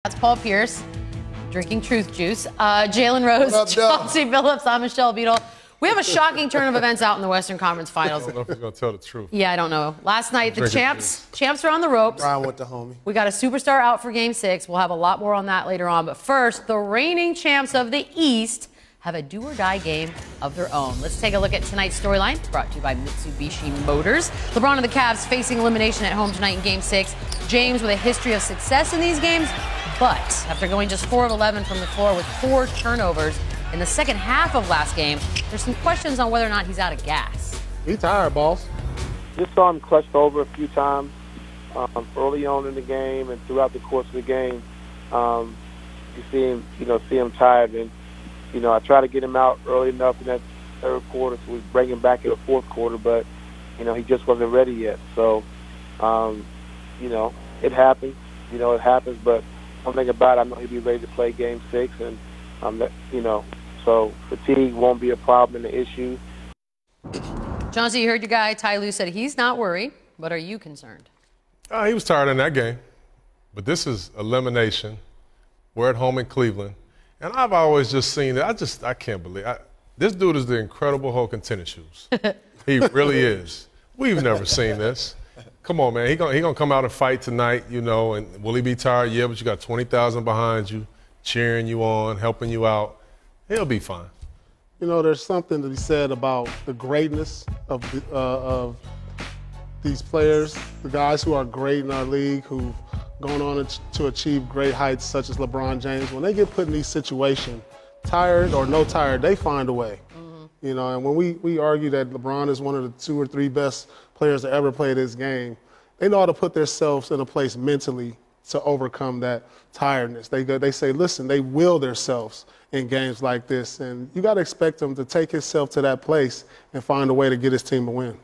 That's Paul Pierce, drinking truth juice. Jalen Rose, Chauncey Billups, I'm Michelle Beadle. We have a shocking turn of events out in the Western Conference Finals. I don't know if he's going to tell the truth. Yeah, I don't know. Last night, the champs are on the ropes. Brian with the homie. We got a superstar out for Game 6. We'll have a lot more on that later on. But first, the reigning champs of the East have a do-or-die game of their own. Let's take a look at tonight's storyline, brought to you by Mitsubishi Motors. LeBron and the Cavs facing elimination at home tonight in Game 6. James with a history of success in these games, but after going just 4 of 11 from the floor with 4 turnovers in the second half of last game, there's some questions on whether or not he's out of gas. He's tired, boss. Just saw him clutched over a few times early on in the game and throughout the course of the game. You see him tired, and I try to get him out early enough in that third quarter, so we bring him back in the fourth quarter, but he just wasn't ready yet. So it happens. It happens, but one thing about it, I know he'll be ready to play Game 6, and so fatigue won't be a problem and an issue. Chauncey, you heard your guy Ty Lue said he's not worried, but are you concerned? He was tired in that game, but this is elimination. We're at home in Cleveland, and I've always just seen it. I can't believe this dude is the Incredible Hulk in tennis shoes. He really is. We've never seen this. Come on, man. He gonna come out and fight tonight, and will he be tired? Yeah, but you got 20,000 behind you, cheering you on, helping you out. He'll be fine. There's something to be said about the greatness of these players, the guys who are great in our league, who've gone on to achieve great heights, such as LeBron James. When they get put in these situations, tired or no tired, they find a way. Mm-hmm. And when we argue that LeBron is one of the 2 or 3 best players to ever play this game, they know how to put themselves in a place mentally to overcome that tiredness. They say, listen, they will themselves in games like this, and you got to expect him to take himself to that place and find a way to get his team a win.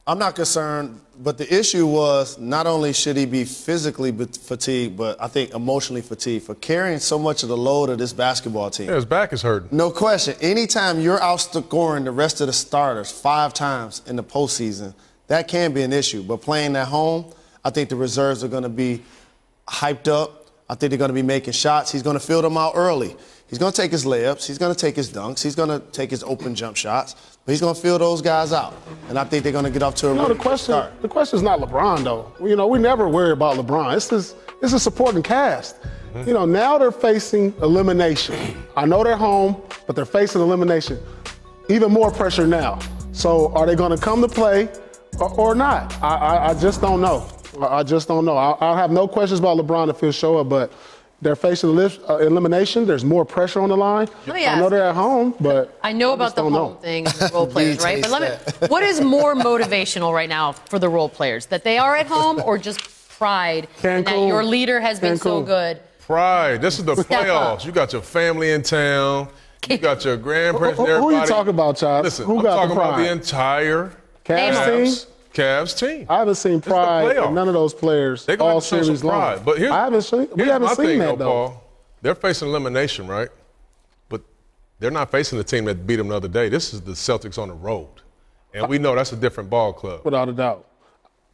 I'm not concerned, but the issue was not only should he be physically fatigued, but I think emotionally fatigued for carrying so much of the load of this basketball team. Yeah, his back is hurting. No question. Anytime you're outscoring the rest of the starters 5 times in the postseason, that can be an issue. But playing at home, I think the reserves are going to be hyped up. I think they're going to be making shots. He's going to fill them out early. He's going to take his layups. He's going to take his dunks. He's going to take his open jump shots. But he's going to fill those guys out. And I think they're going to get off to a really good start. The question is not LeBron, though. We never worry about LeBron. It's a supporting cast. Mm-hmm. Now they're facing elimination. I know they're home, but they're facing elimination. Even more pressure now. So are they going to come to play or not? I just don't know. I just don't know. I'll have no questions about LeBron if he'll show up, but they're facing elimination. There's more pressure on the line. I know they're at home, but I know about the home thing, the role players, right? But what is more motivational right now for the role players? That they are at home, or just pride and that your leader has been so good? Pride. This is the playoffs. You got your family in town. You got your grandparents and everybody. Who you talking about, Chad? Listen, I'm talking about the entire Cavs team. I haven't seen pride in none of those players all series long. But we haven't seen that, though. Paul. They're facing elimination, right? But they're not facing the team that beat them the other day. This is the Celtics on the road. And we know that's a different ball club. Without a doubt.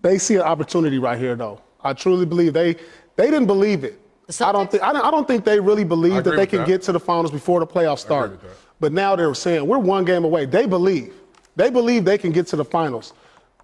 They see an opportunity right here, though. I truly believe they didn't believe it. I don't think they really believe that they can get to the finals before the playoffs start. But now they're saying, we're 1 game away. They believe. They believe they can get to the finals.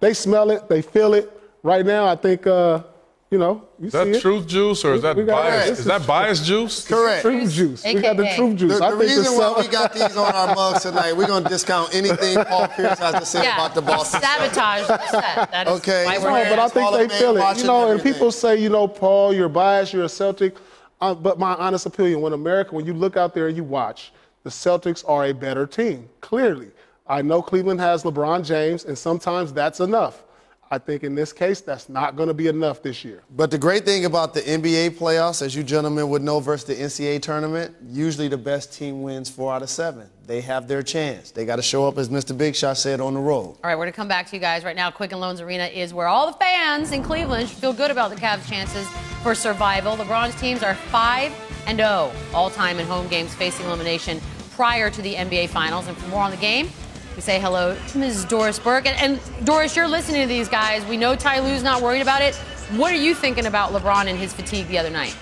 They smell it. They feel it. Right now, I think, you is that truth juice or is that bias? Is that bias juice? Correct. Truth juice. We got the truth juice. The reason why we got these on our mugs tonight, we're going to discount anything Paul Pierce has to say about the Boston. Sabotage the set. That is why we're here. But I think they feel it. And people say, Paul, you're biased, you're a Celtic. But my honest opinion, when you look out there and you watch, the Celtics are a better team, clearly. I know Cleveland has LeBron James, and sometimes that's enough. I think in this case, that's not going to be enough this year. But the great thing about the NBA playoffs, as you gentlemen would know, versus the NCAA tournament, usually the best team wins 4 out of 7. They have their chance. They got to show up, as Mr. Big Shot said, on the road. All right, we're going to come back to you guys right now. Quicken Loans Arena is where all the fans in Cleveland should feel good about the Cavs' chances for survival. LeBron's teams are 5-0 all-time in home games facing elimination prior to the NBA Finals. And for more on the game, we say hello to Ms. Doris Burke. And Doris, you're listening to these guys. We know Ty Lue's not worried about it. What are you thinking about LeBron and his fatigue the other night?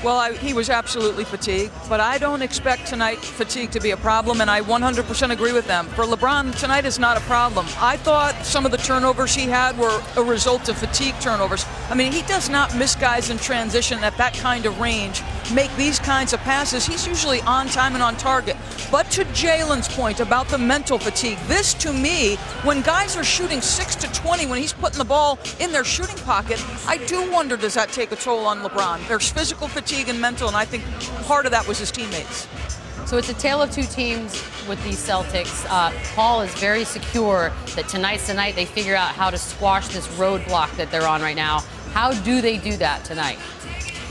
Well, he was absolutely fatigued, but I don't expect tonight fatigue to be a problem, and I 100% agree with them. For LeBron, tonight is not a problem. I thought some of the turnovers he had were a result of fatigue turnovers. I mean, he does not miss guys in transition at that kind of range, make these kinds of passes. He's usually on time and on target. But to Jalen's point about the mental fatigue, this to me, when guys are shooting 6 to 20, when he's putting the ball in their shooting pocket, I do wonder, does that take a toll on LeBron? There's physical fatigue and mental, and I think part of that was his teammates. So it's a tale of two teams with these Celtics. Paul is very secure that tonight's the night they figure out how to squash this roadblock that they're on right now. How do they do that tonight?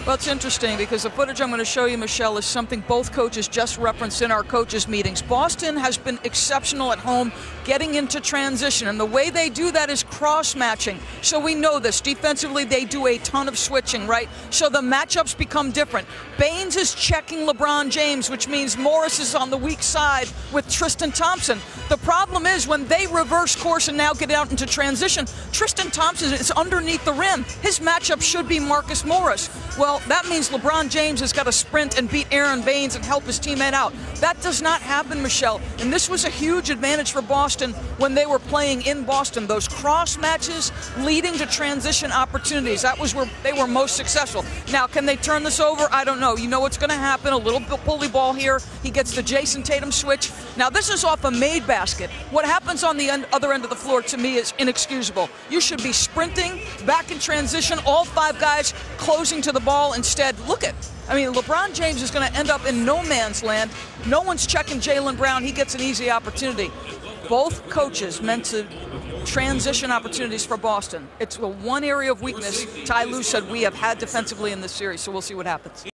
Well, it's interesting because the footage I'm going to show you, Michelle, is something both coaches just referenced in our coaches' meetings. Boston has been exceptional at home getting into transition, and the way they do that is cross-matching. So we know this. Defensively, they do a ton of switching, right? So the matchups become different. Baines is checking LeBron James, which means Morris is on the weak side with Tristan Thompson. The problem is when they reverse course and now get out into transition, Tristan Thompson is underneath the rim. His matchup should be Marcus Morris. Well, that means LeBron James has got to sprint and beat Aaron Baines and help his teammate out. That does not happen, Michelle. And this was a huge advantage for Boston when they were playing in Boston. Those cross matches leading to transition opportunities. That was where they were most successful. Now, can they turn this over? I don't know. You know what's going to happen. A little pulley ball here. He gets the Jason Tatum switch. Now, this is off a made basket. What happens on the other end of the floor, to me, is inexcusable. You should be sprinting, back in transition, all 5 guys closing to the ball. Instead, look at, I mean, LeBron James is going to end up in no man's land. No one's checking Jaylen Brown. He gets an easy opportunity. Both coaches meant to transition opportunities for Boston. It's the one area of weakness Ty Lue said we have had defensively in this series, so we'll see what happens.